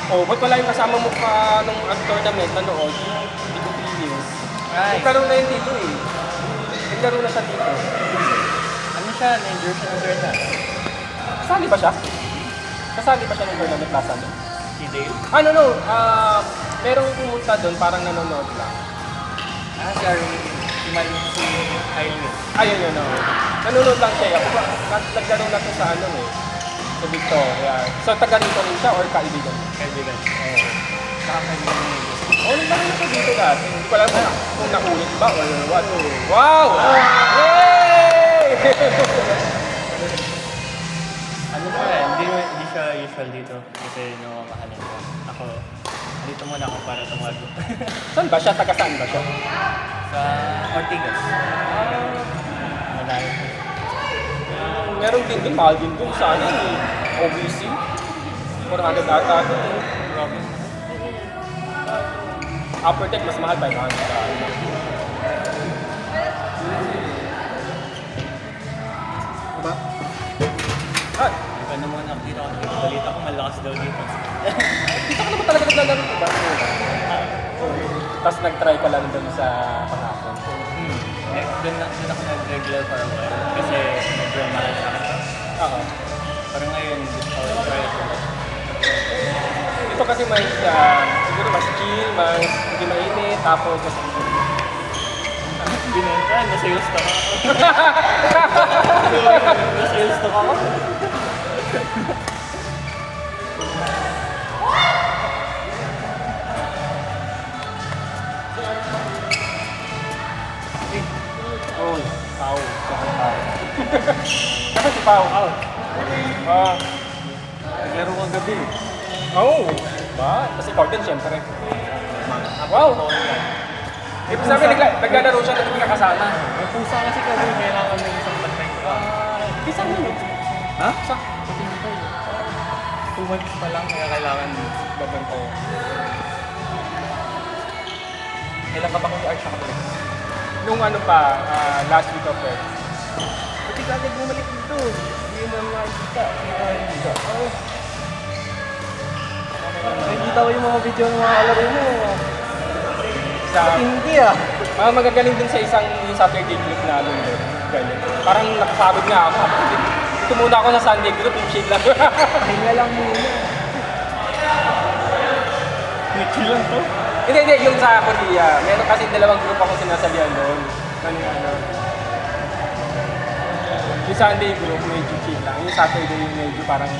Oh, ba't wala yung kasama mo pa nung tournament nanood? Hindi ko feeling. Ay, Nagkaroon na yun dito eh. Naglaro na siya dito. ano siya, na-injure siya ng Zerna. Kasali ba siya? Kasali ba siya ng tournament last ano? Si Dale. No. Merong pumunta doon, parang nanonood lang. Si Armin. Si Marvin, si Kylie. Ayun yun, no. Nanonood lang siya. Naglaro na to sa ano eh. Sa Victoria. So, taga rito rin siya or kaibigan? Kaibigan. Saka kaibigan niya. Naglaro na siya dito dati. Hindi ko alam kung nakulit ba or what. Wow! Yay! Ano ba hindi siya usual dito kasi namamahalin ko. Ako, dito muna ako para tumago. Saan ba siya? Taga saan ba siya? Sa Ortigas. Malayo po. Meron din dun, mahal din dun sa ano eh. OBC. 400 ata dun eh. Grabe. Upper Tech, mas mahal 500. Diba? Ah, Iba naman ako dito. Balita ko malakas daw dito. dito ka naman talaga naglalaro ko ba? Tapos nag-try ka lang dun sa panghapon. Doon ako nag-regular for a while kasi medyo mahal sa akin. Oo. Pero ngayon, I'll try it. Ito kasi mas, siguro mas chill, mas hindi mainit, tapos mas Binenta, nasa-sales stock ako. Nasa-sales stock ako. oh, Pao. Saka si Pao. Out. Naglaro kang gabi. Oh, ba? Kasi ikaw din, syempre. Wow! Ibig sabihin, naglalaro siya na hindi ka kasama. May pusa kasi kasi kailangan ng isang bantay. Isang yun. Ha? Isa. 2 months pa lang kaya kailangan babantay. Kailan ka ba kung i-art siya kapalik? Nung ano pa, last week of Feb. Pati ka agad bumalik dito. Hindi mo nakikita. Nakikita ko yung mga video ng mga kalaro mo. Sa, Hindi magagaling din sa isang yung Saturday group namin doon. Ganyan. Parang nakapagod nga ako. Ito muna ako sa Sunday group, yung chill lang. Hinga lang muna. Chill lang to? Hindi, yung sa Korea. Meron kasi dalawang group ako sinasalihan doon. Ano. Yung Sunday group, medyo chill lang. Yung Saturday, medyo parang